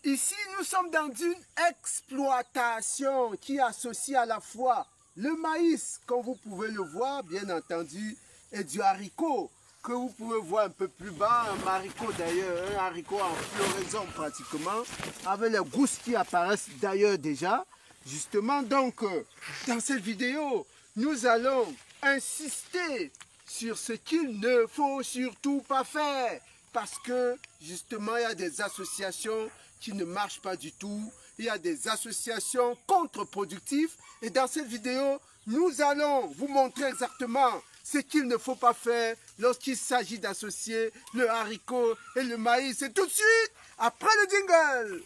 Ici, nous sommes dans une exploitation qui associe à la fois le maïs, comme vous pouvez le voir, bien entendu, et du haricot, que vous pouvez voir un peu plus bas, un haricot d'ailleurs, un haricot en floraison pratiquement, avec les gousses qui apparaissent d'ailleurs déjà. Justement, donc, dans cette vidéo, nous allons insister sur ce qu'il ne faut surtout pas faire. Parce que, justement, il y a des associations qui ne marchent pas du tout. Il y a des associations contre-productives. Et dans cette vidéo, nous allons vous montrer exactement ce qu'il ne faut pas faire lorsqu'il s'agit d'associer le haricot et le maïs. Et tout de suite, après le jingle.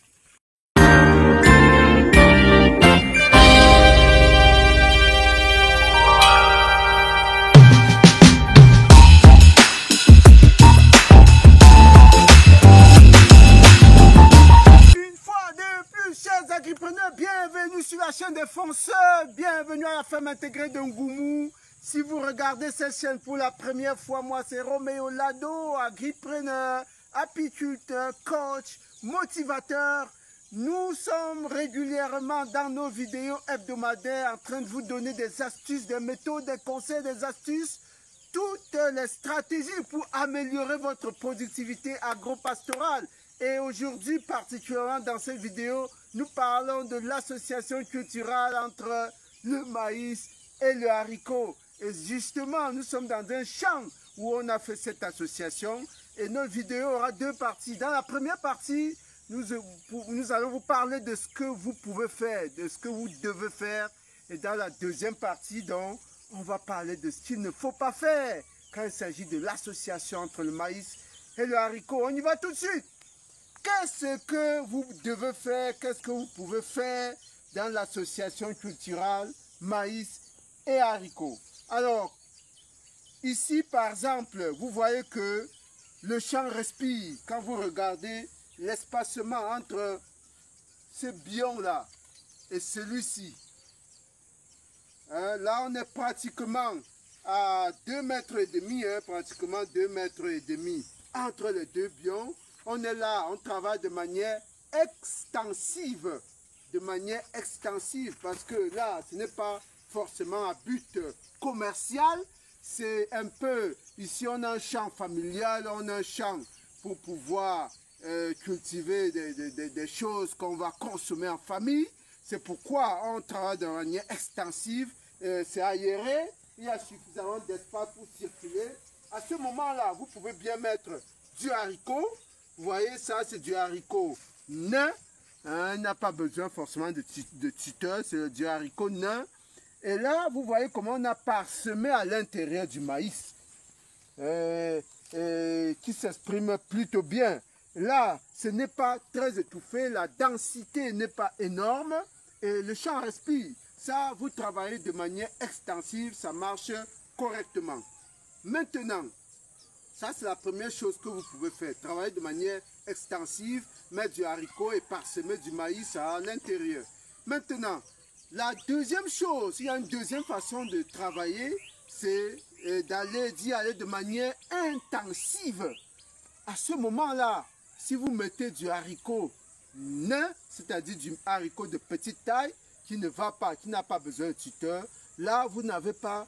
Bienvenue sur la chaîne des fonceurs, bienvenue à la ferme intégrée de Ngoumou. Si vous regardez cette chaîne pour la première fois, moi c'est Roméo Lado, agripreneur, apiculteur, coach, motivateur. Nous sommes régulièrement dans nos vidéos hebdomadaires en train de vous donner des astuces, des méthodes, des conseils, des astuces, toutes les stratégies pour améliorer votre productivité agro-pastorale. Et aujourd'hui, particulièrement dans cette vidéo, nous parlons de l'association culturelle entre le maïs et le haricot. Et justement, nous sommes dans un champ où on a fait cette association. Et notre vidéo aura deux parties. Dans la première partie, nous allons vous parler de ce que vous pouvez faire, de ce que vous devez faire. Et dans la deuxième partie, donc, on va parler de ce qu'il ne faut pas faire quand il s'agit de l'association entre le maïs et le haricot. On y va tout de suite. Qu'est-ce que vous devez faire, qu'est-ce que vous pouvez faire dans l'association culturelle maïs et haricots? Alors, ici par exemple, vous voyez que le champ respire. Quand vous regardez l'espacement entre ce biome-là et celui-ci, hein, là on est pratiquement à 2,5 mètres, hein, pratiquement 2,5 mètres entre les deux biomes. On est là, on travaille de manière extensive, parce que là, ce n'est pas forcément à but commercial, c'est un peu, ici on a un champ familial, on a un champ pour pouvoir cultiver des choses qu'on va consommer en famille. C'est pourquoi on travaille de manière extensive, c'est aéré, il y a suffisamment d'espace pour circuler. À ce moment-là, vous pouvez bien mettre du haricot. Vous voyez, ça c'est du haricot nain, hein, n'a pas besoin forcément de tuteur, c'est du haricot nain. Et là, vous voyez comment on a parsemé à l'intérieur du maïs, qui s'exprime plutôt bien. Là, ce n'est pas très étouffé, la densité n'est pas énorme, et le champ respire. Ça, vous travaillez de manière extensive, ça marche correctement. Maintenant, ça, c'est la première chose que vous pouvez faire. Travailler de manière extensive, mettre du haricot et parsemer du maïs à l'intérieur. Maintenant, la deuxième chose, il y a une deuxième façon de travailler, c'est d'y aller de manière intensive. À ce moment-là, si vous mettez du haricot nain, c'est-à-dire du haricot de petite taille, qui ne va pas, qui n'a pas besoin de tuteur, là, vous n'avez pas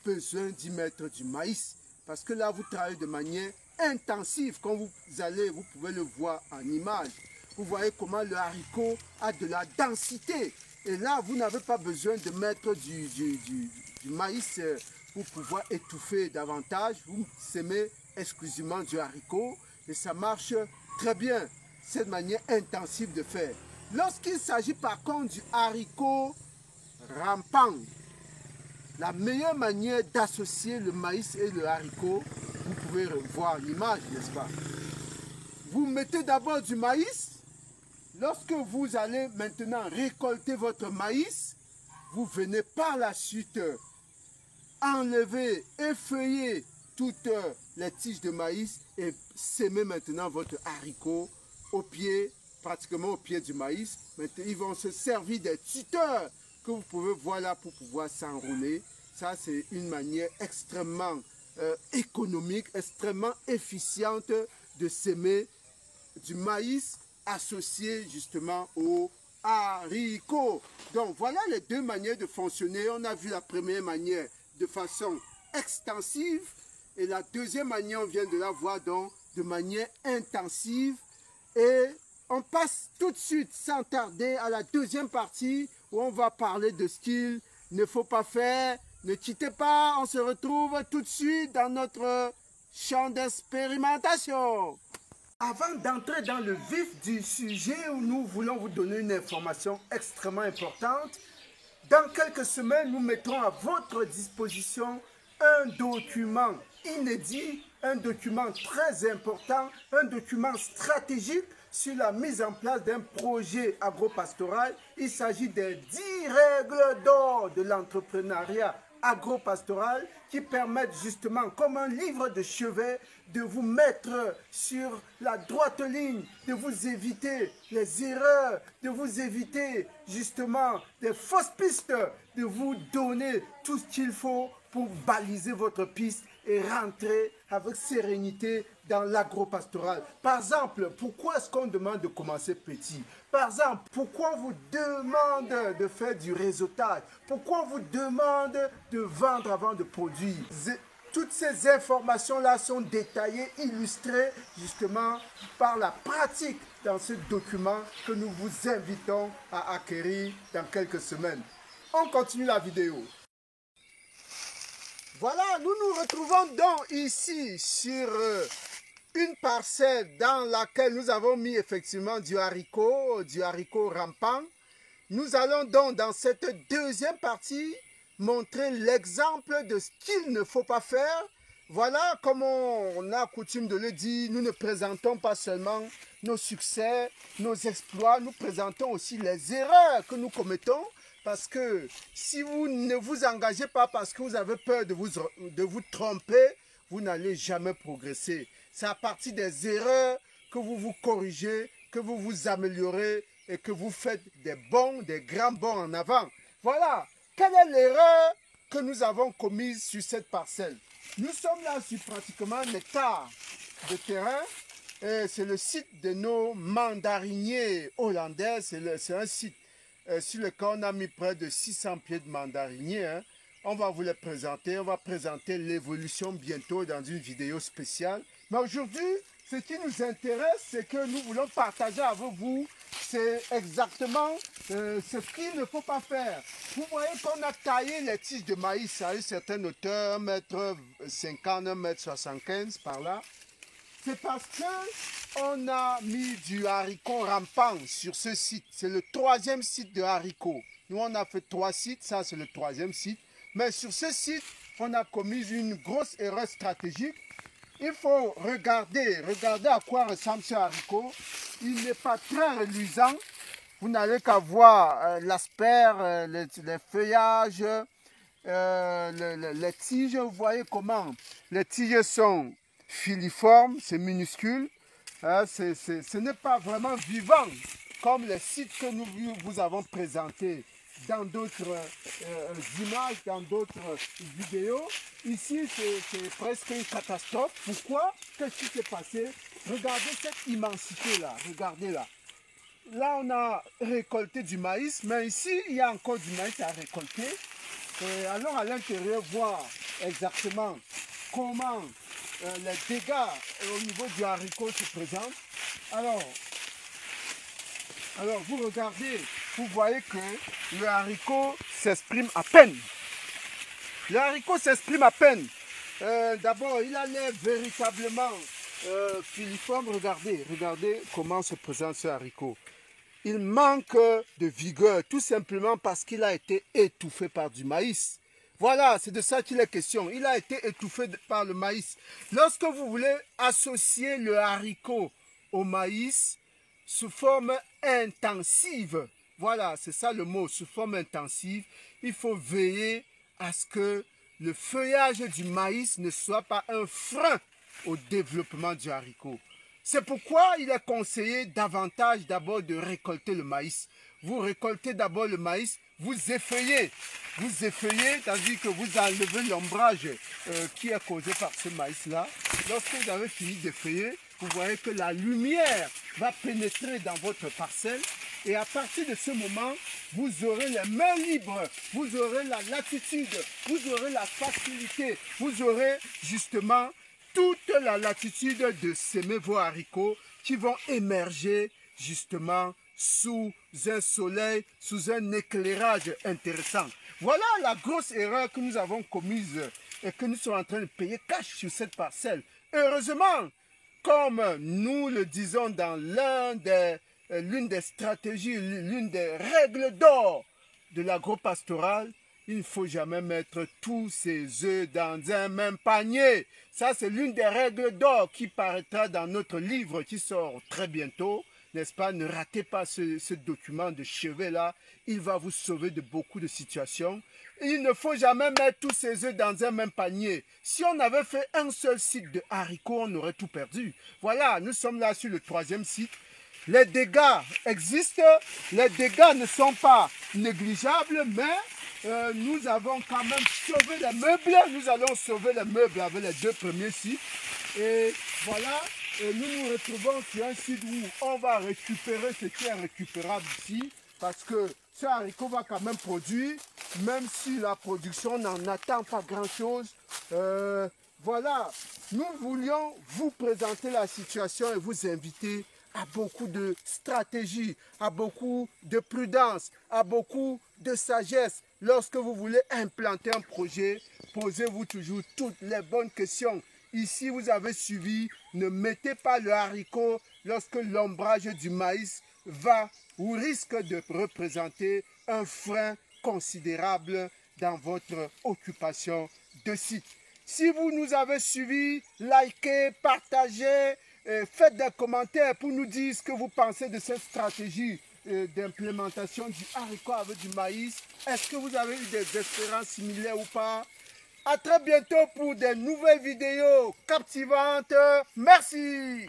besoin d'y mettre du maïs. Parce que là, vous travaillez de manière intensive. Quand vous allez, vous pouvez le voir en image. Vous voyez comment le haricot a de la densité. Et là, vous n'avez pas besoin de mettre du maïs pour pouvoir étouffer davantage. Vous semez exclusivement du haricot et ça marche très bien. Cette manière intensive de faire. Lorsqu'il s'agit par contre du haricot rampant, la meilleure manière d'associer le maïs et le haricot, vous pouvez voir l'image, n'est-ce pas? Vous mettez d'abord du maïs. Lorsque vous allez maintenant récolter votre maïs, vous venez par la suite enlever, effeuiller toutes les tiges de maïs et semer maintenant votre haricot au pied, pratiquement au pied du maïs. Maintenant, ils vont se servir des tuteurs que vous pouvez voir là pour pouvoir s'enrouler. Ça, c'est une manière extrêmement économique, extrêmement efficiente de semer du maïs associé justement aux haricots. Donc voilà les deux manières de fonctionner. On a vu la première manière de façon extensive et la deuxième manière, on vient de la voir donc de manière intensive. Et on passe tout de suite sans tarder à la deuxième partie où on va parler de ce qu'il ne faut pas faire. Ne quittez pas, on se retrouve tout de suite dans notre champ d'expérimentation. Avant d'entrer dans le vif du sujet où nous voulons vous donner une information extrêmement importante, dans quelques semaines, nous mettrons à votre disposition un document inédit, un document très important, un document stratégique sur la mise en place d'un projet agropastoral. Il s'agit des 10 règles d'or de l'entrepreneuriat agropastoral qui permettent justement, comme un livre de chevet, de vous mettre sur la droite ligne, de vous éviter les erreurs, de vous éviter justement des fausses pistes, de vous donner tout ce qu'il faut pour baliser votre piste et rentrer avec sérénité dans l'agropastoral. Par exemple, pourquoi est-ce qu'on demande de commencer petit? Par exemple, pourquoi on vous demande de faire du réseautage? Pourquoi on vous demande de vendre avant de produire? Toutes ces informations-là sont détaillées, illustrées justement par la pratique dans ce document que nous vous invitons à acquérir dans quelques semaines. On continue la vidéo. Voilà, nous nous retrouvons donc ici sur une parcelle dans laquelle nous avons mis effectivement du haricot rampant. Nous allons donc dans cette deuxième partie montrer l'exemple de ce qu'il ne faut pas faire. Voilà, comme on a coutume de le dire, nous ne présentons pas seulement nos succès, nos exploits, nous présentons aussi les erreurs que nous commettons. Parce que si vous ne vous engagez pas parce que vous avez peur de vous tromper, vous n'allez jamais progresser. C'est à partir des erreurs que vous vous corrigez, que vous vous améliorez et que vous faites des grands bonds en avant. Voilà, quelle est l'erreur que nous avons commise sur cette parcelle? Nous sommes là sur pratiquement un hectare de terrain. C'est le site de nos mandariniers hollandais, c'est un site sur lequel on a mis près de 600 pieds de mandariniers. Hein. On va vous les présenter. On va présenter l'évolution bientôt dans une vidéo spéciale. Mais aujourd'hui, ce qui nous intéresse, c'est que nous voulons partager avec vous, c'est exactement ce qu'il ne faut pas faire. Vous voyez qu'on a taillé les tiges de maïs à une certaine hauteur, 1,50 m, 1,75 m par là. C'est parce qu'on a mis du haricot rampant sur ce site. C'est le troisième site de haricots. Nous, on a fait 3 sites, ça c'est le troisième site. Mais sur ce site, on a commis une grosse erreur stratégique. Il faut regarder à quoi ressemble ce haricot. Il n'est pas très reluisant. Vous n'allez qu'à voir l'asper, les feuillages, les tiges. Vous voyez comment les tiges sont filiforme, c'est minuscule, hein, ce n'est pas vraiment vivant comme les sites que nous vous avons présentés dans d'autres images, dans d'autres vidéos. Ici, c'est presque une catastrophe. Pourquoi? Qu'est-ce qui s'est passé? Regardez cette immensité-là, regardez là. Là, on a récolté du maïs, mais ici, il y a encore du maïs à récolter. Et allons à l'intérieur voir exactement comment les dégâts au niveau du haricot se présentent. Alors vous regardez, vous voyez que le haricot s'exprime à peine. Le haricot s'exprime à peine. D'abord, il a l'air véritablement filiforme. Regardez comment se présente ce haricot. Il manque de vigueur, tout simplement parce qu'il a été étouffé par du maïs. Voilà, c'est de ça qu'il est question. Il a été étouffé par le maïs. Lorsque vous voulez associer le haricot au maïs sous forme intensive, voilà, c'est ça le mot, sous forme intensive, il faut veiller à ce que le feuillage du maïs ne soit pas un frein au développement du haricot. C'est pourquoi il est conseillé davantage d'abord de récolter le maïs. Vous récoltez d'abord le maïs, vous effeuillez, c'est-à-dire que vous enlevez l'ombrage qui est causé par ce maïs-là. Lorsque vous avez fini d'effeuiller, vous voyez que la lumière va pénétrer dans votre parcelle. Et à partir de ce moment, vous aurez les mains libres, vous aurez la latitude, vous aurez la facilité, vous aurez justement toute la latitude de s'aimer vos haricots qui vont émerger justement sous un soleil, sous un éclairage intéressant. Voilà la grosse erreur que nous avons commise et que nous sommes en train de payer cash sur cette parcelle. Heureusement, comme nous le disons dans l'une des stratégies, l'une des règles d'or de l'agro-pastoral, il ne faut jamais mettre tous ses œufs dans un même panier. Ça, c'est l'une des règles d'or qui paraîtra dans notre livre qui sort très bientôt. N'est-ce pas? Ne ratez pas ce document de chevet-là. Il va vous sauver de beaucoup de situations. Il ne faut jamais mettre tous ses œufs dans un même panier. Si on avait fait un seul site de haricots, on aurait tout perdu. Voilà, nous sommes là sur le 3e site. Les dégâts existent. Les dégâts ne sont pas négligeables, mais nous avons quand même sauvé les meubles. Nous allons sauver les meubles avec les 2 premiers sites. Et voilà. Et nous nous retrouvons sur un site où on va récupérer ce qui est récupérable ici, parce que ce haricot va quand même produire, même si la production n'en attend pas grand-chose. Voilà, nous voulions vous présenter la situation et vous inviter à beaucoup de stratégie, à beaucoup de prudence, à beaucoup de sagesse. Lorsque vous voulez implanter un projet, posez-vous toujours toutes les bonnes questions. Ici, vous avez suivi, ne mettez pas le haricot lorsque l'ombrage du maïs va ou risque de représenter un frein considérable dans votre occupation de site. Si vous nous avez suivis, likez, partagez, faites des commentaires pour nous dire ce que vous pensez de cette stratégie d'implémentation du haricot avec du maïs. Est-ce que vous avez eu des expériences similaires ou pas? À très bientôt pour de nouvelles vidéos captivantes. Merci.